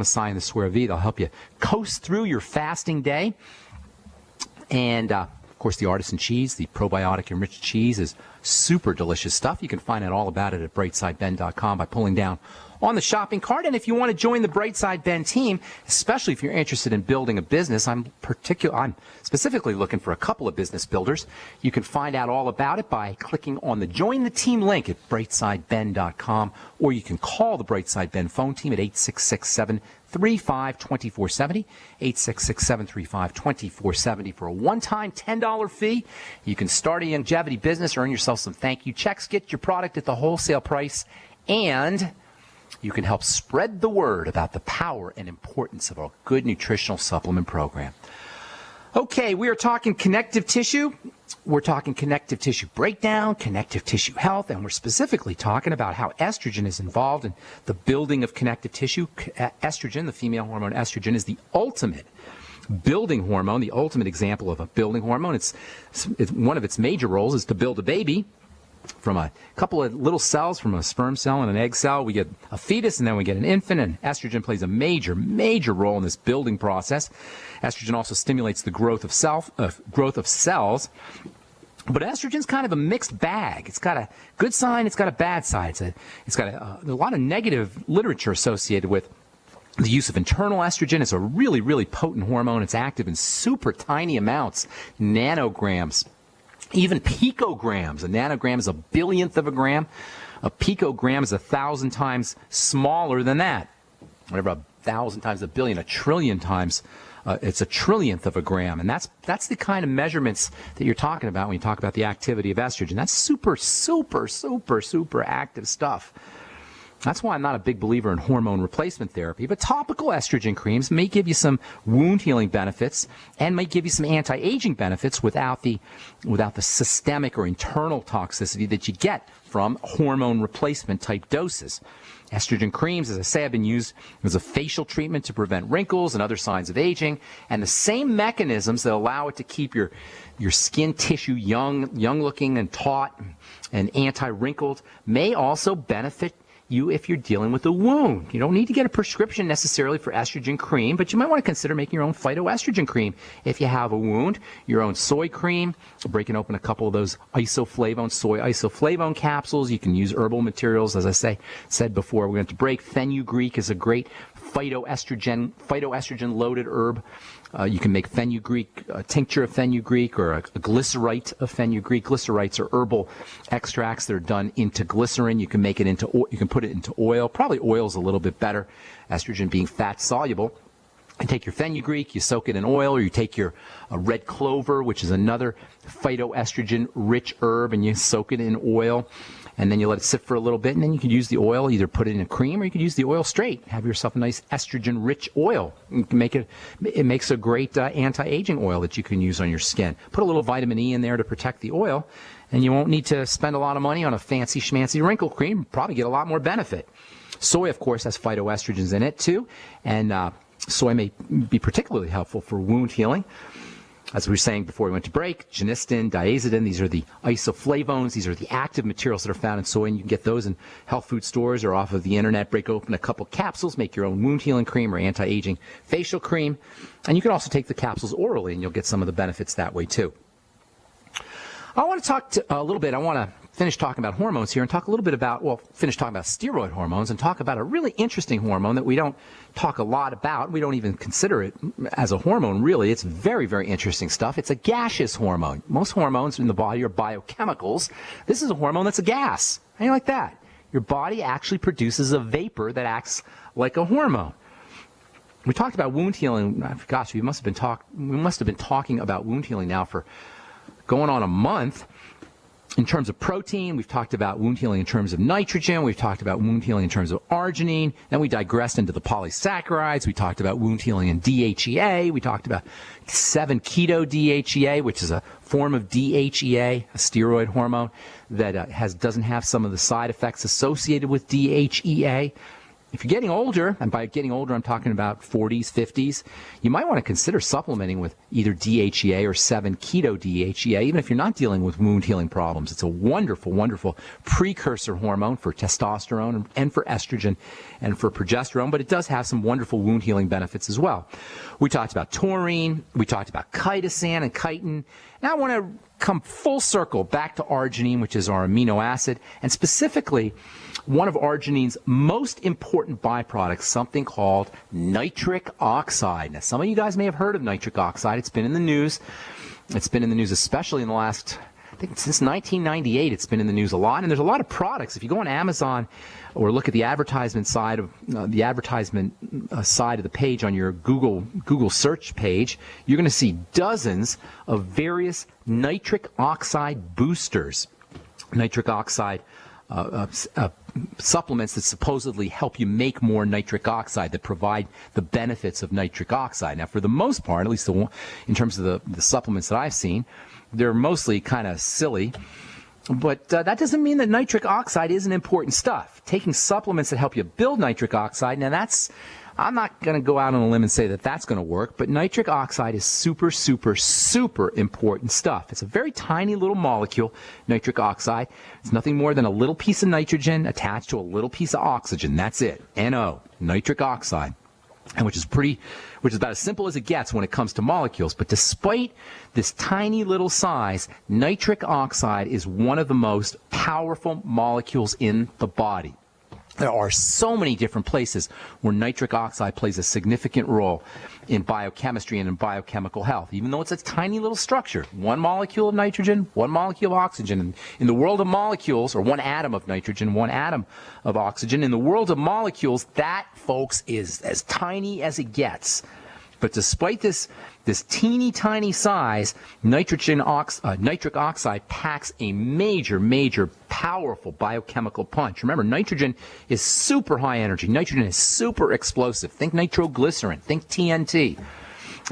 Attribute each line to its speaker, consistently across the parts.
Speaker 1: sign the square V. They'll help you coast through your fasting day. And, of course, the artisan cheese, the probiotic enriched cheese, is super delicious stuff. You can find out all about it at brightsideben.com by pulling down on the shopping cart. And if you want to join the Brightside Ben team, especially if you're interested in building a business, I'm specifically looking for a couple of business builders. You can find out all about it by clicking on the Join the Team link at brightsideben.com, or you can call the Brightside Ben phone team at 866-735-2470, 866-735-2470 for a one-time $10 fee. You can start a longevity business, earn yourself some thank you checks, get your product at the wholesale price, and you can help spread the word about the power and importance of a good nutritional supplement program. Okay, we are talking connective tissue. We're talking connective tissue breakdown, connective tissue health, and we're specifically talking about how estrogen is involved in the building of connective tissue. Estrogen, the female hormone estrogen, is the ultimate building hormone, the ultimate example of a building hormone. It's one of its major roles is to build a baby. From a couple of little cells, from a sperm cell and an egg cell, we get a fetus, and then we get an infant, and estrogen plays a major, major role in this building process. Estrogen also stimulates the growth of cells, but estrogen's kind of a mixed bag. It's got a good side, it's got a bad side. It's got a lot of negative literature associated with the use of internal estrogen. It's a really, really potent hormone. It's active in super tiny amounts, nanograms, even picograms. A nanogram is a billionth of a gram. A picogram is 1,000 times smaller than that. Whatever, 1,000 times a billion, a trillion times, it's a trillionth of a gram. And that's the kind of measurements that you're talking about when you talk about the activity of estrogen. That's super, super, super, super active stuff. That's why I'm not a big believer in hormone replacement therapy, but topical estrogen creams may give you some wound healing benefits and may give you some anti-aging benefits without the systemic or internal toxicity that you get from hormone replacement type doses. Estrogen creams, as I say, have been used as a facial treatment to prevent wrinkles and other signs of aging, and the same mechanisms that allow it to keep your skin tissue young looking and taut and anti-wrinkled may also benefit you if you're dealing with a wound. You don't need to get a prescription necessarily for estrogen cream, but you might want to consider making your own phytoestrogen cream if you have a wound, your own soy cream, breaking open a couple of those soy isoflavone capsules. You can use herbal materials, as I said before. We're going to break. Fenugreek is a great phytoestrogen loaded herb. You can make fenugreek, a tincture of fenugreek, or a glycerite of fenugreek. Glycerites are herbal extracts that are done into glycerin. You can make it you can put it into oil. Probably oil is a little bit better, estrogen being fat soluble. You take your fenugreek, you soak it in oil, or you take your red clover, which is another phytoestrogen rich herb, and you soak it in oil. And then you let it sit for a little bit, and then you can use the oil, either put it in a cream, or you can use the oil straight. Have yourself a nice estrogen-rich oil. You can it makes a great anti-aging oil that you can use on your skin. Put a little vitamin E in there to protect the oil, and you won't need to spend a lot of money on a fancy schmancy wrinkle cream. Probably get a lot more benefit. Soy, of course, has phytoestrogens in it too, and soy may be particularly helpful for wound healing. As we were saying before we went to break, genistin, diazidin, these are the isoflavones. These are the active materials that are found in soy, and you can get those in health food stores or off of the internet. Break open a couple capsules, make your own wound healing cream or anti-aging facial cream. And you can also take the capsules orally, and you'll get some of the benefits that way too. I want to talk a little bit. I want to finish talking about hormones here and talk a little bit about, finish talking about steroid hormones and talk about a really interesting hormone that we don't talk a lot about. We don't even consider it as a hormone, really. It's very, very interesting stuff. It's a gaseous hormone. Most hormones in the body are biochemicals. This is a hormone that's a gas. How do you like that? Your body actually produces a vapor that acts like a hormone. We talked about wound healing. Gosh, we must have been talking about wound healing now for going on a month. In terms of protein, we've talked about wound healing in terms of nitrogen. We've talked about wound healing in terms of arginine. Then we digressed into the polysaccharides. We talked about wound healing in DHEA. We talked about 7-keto-DHEA, which is a form of DHEA, a steroid hormone that doesn't have some of the side effects associated with DHEA. If you're getting older, and by getting older I'm talking about 40s, 50s, you might want to consider supplementing with either DHEA or 7-keto-DHEA, even if you're not dealing with wound healing problems. It's a wonderful, wonderful precursor hormone for testosterone and for estrogen and for progesterone, but it does have some wonderful wound healing benefits as well. We talked about taurine, we talked about chitosan and chitin. Now I want to come full circle back to arginine, which is our amino acid, and specifically one of arginine's most important byproducts, something called nitric oxide. Now, some of you guys may have heard of nitric oxide. It's been in the news. It's been in the news especially in the last, I think since 1998, it's been in the news a lot. And there's a lot of products. If you go on Amazon or look at the advertisement side of side of the page on your Google search page, you're going to see dozens of various nitric oxide boosters. Nitric oxide supplements that supposedly help you make more nitric oxide, that provide the benefits of nitric oxide. Now, for the most part, at least in terms of the supplements that I've seen, they're mostly kind of silly. But that doesn't mean that nitric oxide isn't important stuff. Taking supplements that help you build nitric oxide, now I'm not going to go out on a limb and say that that's going to work, but nitric oxide is super, super, super important stuff. It's a very tiny little molecule, nitric oxide. It's nothing more than a little piece of nitrogen attached to a little piece of oxygen. That's it. NO, nitric oxide. And which is about as simple as it gets when it comes to molecules. But despite this tiny little size, nitric oxide is one of the most powerful molecules in the body. There are so many different places where nitric oxide plays a significant role in biochemistry and in biochemical health, even though it's a tiny little structure. One molecule of nitrogen, one molecule of oxygen. And in the world of molecules, or one atom of nitrogen, one atom of oxygen, in the world of molecules, that, folks, is as tiny as it gets. But despite this teeny tiny size, nitric oxide packs a major, major, powerful biochemical punch. Remember, nitrogen is super high energy. Nitrogen is super explosive. Think nitroglycerin. Think TNT.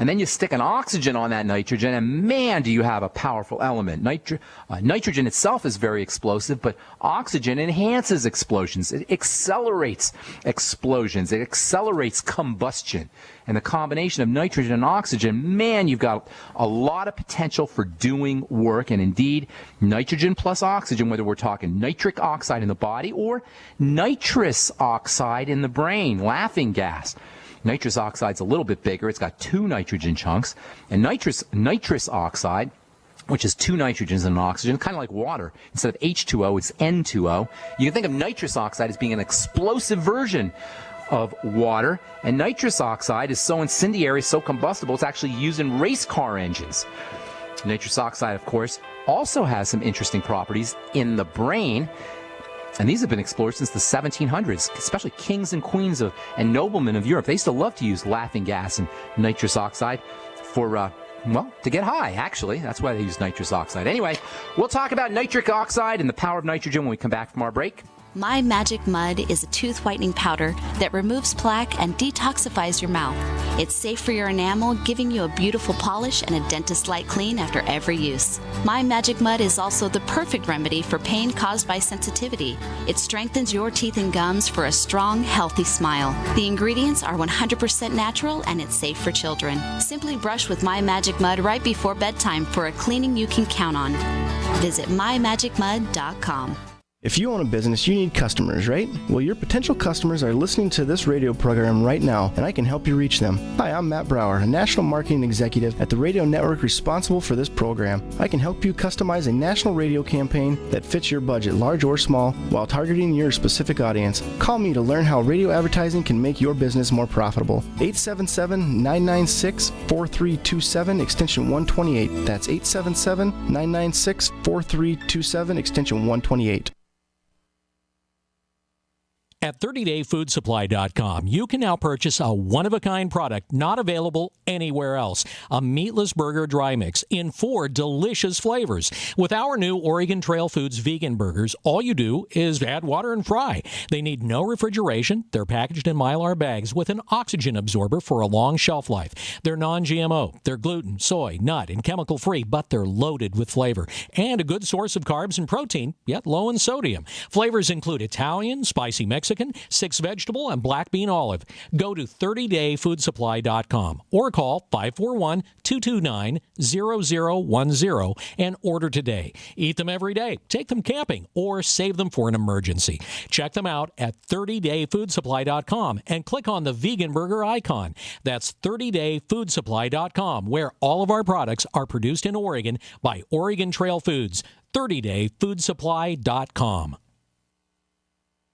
Speaker 1: And then you stick an oxygen on that nitrogen, and man, do you have a powerful element. Nitrogen itself is very explosive, but oxygen enhances explosions. It accelerates explosions. It accelerates combustion. And the combination of nitrogen and oxygen, man, you've got a lot of potential for doing work. And indeed, nitrogen plus oxygen, whether we're talking nitric oxide in the body or nitrous oxide in the brain, laughing gas. Nitrous oxide's a little bit bigger. It's got 2 nitrogen chunks. And nitrous oxide, which is 2 nitrogens and an oxygen, kind of like water. Instead of H2O, it's N2O. You can think of nitrous oxide as being an explosive version of water. And nitrous oxide is so incendiary, so combustible, it's actually used in race car engines. Nitrous oxide, of course, also has some interesting properties in the brain. And these have been explored since the 1700s, especially kings and queens and noblemen of Europe. They used to love to use laughing gas and nitrous oxide for, to get high, actually. That's why they use nitrous oxide. Anyway, we'll talk about nitric oxide and the power of nitrogen when we come back from our break.
Speaker 2: My Magic Mud is a tooth whitening powder that removes plaque and detoxifies your mouth. It's safe for your enamel, giving you a beautiful polish and a dentist-like clean after every use. My Magic Mud is also the perfect remedy for pain caused by sensitivity. It strengthens your teeth and gums for a strong, healthy smile. The ingredients are 100% natural and it's safe for children. Simply brush with My Magic Mud right before bedtime for a cleaning you can count on. Visit mymagicmud.com.
Speaker 3: If you own a business, you need customers, right? Well, your potential customers are listening to this radio program right now, and I can help you reach them. Hi, I'm Matt Brower, a national marketing executive at the radio network responsible for this program. I can help you customize a national radio campaign that fits your budget, large or small, while targeting your specific audience. Call me to learn how radio advertising can make your business more profitable. 877-996-4327, extension 128. That's 877-996-4327, extension 128.
Speaker 4: At 30dayfoodsupply.com, you can now purchase a one-of-a-kind product not available anywhere else. A meatless burger dry mix in 4 delicious flavors. With our new Oregon Trail Foods vegan burgers, all you do is add water and fry. They need no refrigeration. They're packaged in Mylar bags with an oxygen absorber for a long shelf life. They're non-GMO. They're gluten, soy, nut, and chemical-free, but they're loaded with flavor. And a good source of carbs and protein, yet low in sodium. Flavors include Italian, spicy Mexican, Mexican, 6 vegetable, and black bean olive. Go to 30dayfoodsupply.com or call 541-229-0010 and order today. Eat them every day, take them camping, or save them for an emergency. Check them out at 30dayfoodsupply.com and click on the vegan burger icon. That's 30dayfoodsupply.com, where all of our products are produced in Oregon by Oregon Trail Foods. 30dayfoodsupply.com.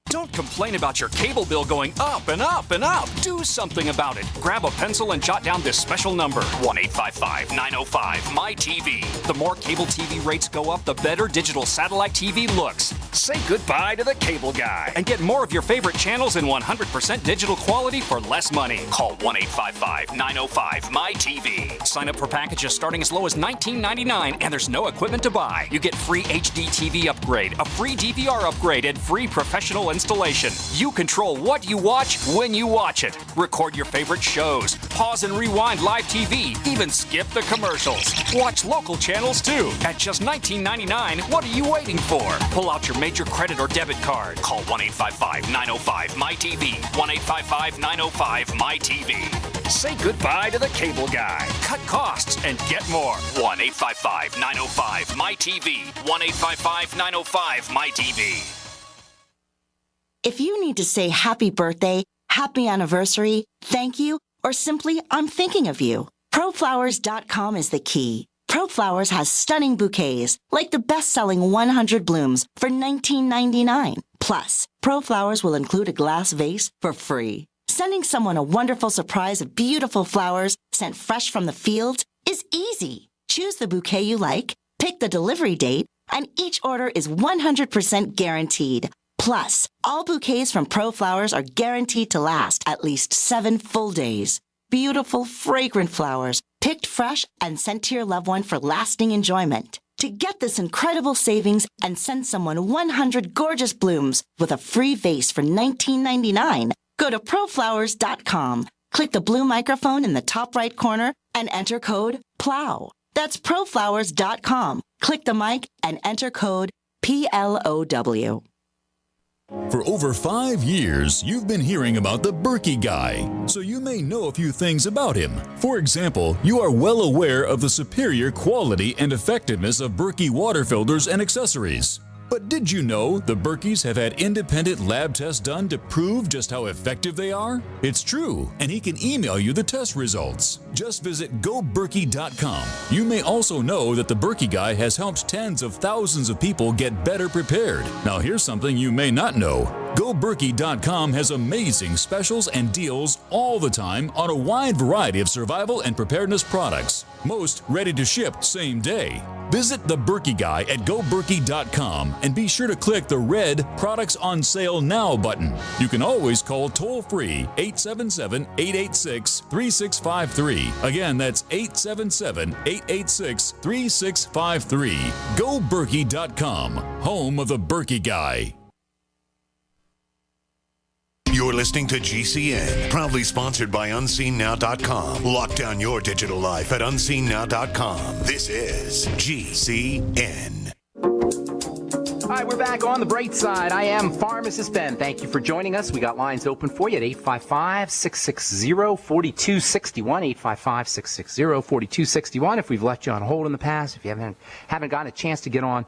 Speaker 5: Don't complain about your cable bill going up and up and up. Do something about it. Grab a pencil and jot down this special number, 1-855-905-MY-TV. The more cable TV rates go up, the better digital satellite TV looks. Say goodbye to the cable guy and get more of your favorite channels in 100% digital quality for less money. Call 1-855-905-MY-TV. Sign up for packages starting as low as $19.99, and there's no equipment to buy. You get free HD TV upgrade, a free DVR upgrade, and free professional installation. You control what you watch when you watch it. Record your favorite shows, pause and rewind live TV, even skip the commercials. Watch local channels too. At just $19.99, what are you waiting for? Pull out your major credit or debit card. Call 1-855-905-MY-TV. 1-855-905-MY-TV. Say goodbye to the cable guy. Cut costs and get more. 1-855-905-MY-TV. 1-855-905-MY-TV.
Speaker 6: If you need to say happy birthday, happy anniversary, thank you, or simply I'm thinking of you, ProFlowers.com is the key. ProFlowers has stunning bouquets, like the best-selling 100 blooms for $19.99. Plus, ProFlowers will include a glass vase for free. Sending someone a wonderful surprise of beautiful flowers sent fresh from the fields is easy. Choose the bouquet you like, pick the delivery date, and each order is 100% guaranteed. Plus, all bouquets from ProFlowers are guaranteed to last at least 7 full days. Beautiful, fragrant flowers, picked fresh and sent to your loved one for lasting enjoyment. To get this incredible savings and send someone 100 gorgeous blooms with a free vase for $19.99, go to ProFlowers.com. Click the blue microphone in the top right corner and enter code PLOW. That's ProFlowers.com. Click the mic and enter code PLOW.
Speaker 7: For over 5 years, you've been hearing about the Berkey Guy, so you may know a few things about him. For example, you are well aware of the superior quality and effectiveness of Berkey water filters and accessories. But did you know the Berkeys have had independent lab tests done to prove just how effective they are? It's true, and he can email you the test results. Just visit GoBerkey.com. You may also know that the Berkey Guy has helped tens of thousands of people get better prepared. Now here's something you may not know. GoBerkey.com has amazing specials and deals all the time on a wide variety of survival and preparedness products. Most ready to ship same day. Visit the Berkey Guy at GoBerkey.com and be sure to click the red Products on Sale Now button. You can always call toll-free 877-886-3653. Again, that's 877-886-3653. GoBerkey.com, home of the Berkey Guy.
Speaker 8: You're listening to GCN, proudly sponsored by UnseenNow.com. Lock down your digital life at UnseenNow.com. This is GCN.
Speaker 1: All right, we're back on the bright side. I am Pharmacist Ben. Thank you for joining us. We got lines open for you at 855-660-4261, 855-660-4261. If we've left you on hold in the past, if you haven't gotten a chance to get on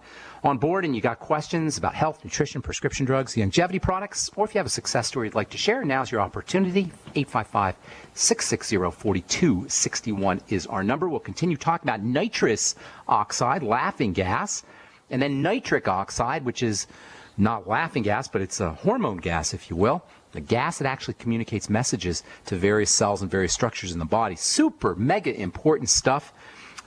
Speaker 1: board and you got questions about health, nutrition, prescription drugs, longevity products, or if you have a success story you'd like to share, now's your opportunity. 855-660-4261 is our number. We'll continue talking about nitrous oxide, laughing gas, and then nitric oxide, which is not laughing gas, but it's a hormone gas, if you will. The gas that actually communicates messages to various cells and various structures in the body. Super, mega important stuff.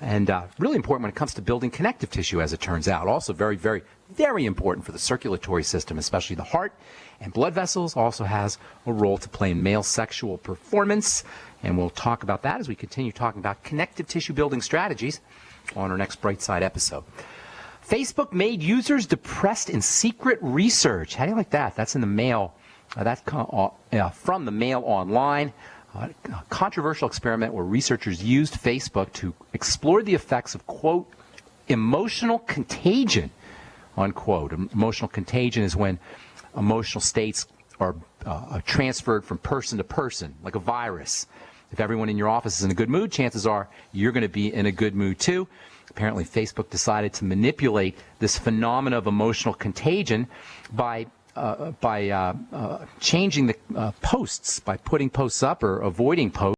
Speaker 1: And really important when it comes to building connective tissue, as it turns out. Also very, very, very important for the circulatory system, especially the heart and blood vessels. Also has a role to play in male sexual performance. And we'll talk about that as we continue talking about connective tissue building strategies on our next Bright Side episode. Facebook made users depressed in secret research. How do you like that? That's in the Mail. That's from the Mail Online. A controversial experiment where researchers used Facebook to explore the effects of, quote, emotional contagion, unquote. Emotional contagion is when emotional states transferred from person to person, like a virus. If everyone in your office is in a good mood, chances are you're going to be in a good mood too. Apparently, Facebook decided to manipulate this phenomena of emotional contagion by changing the posts, by putting posts up or avoiding posts.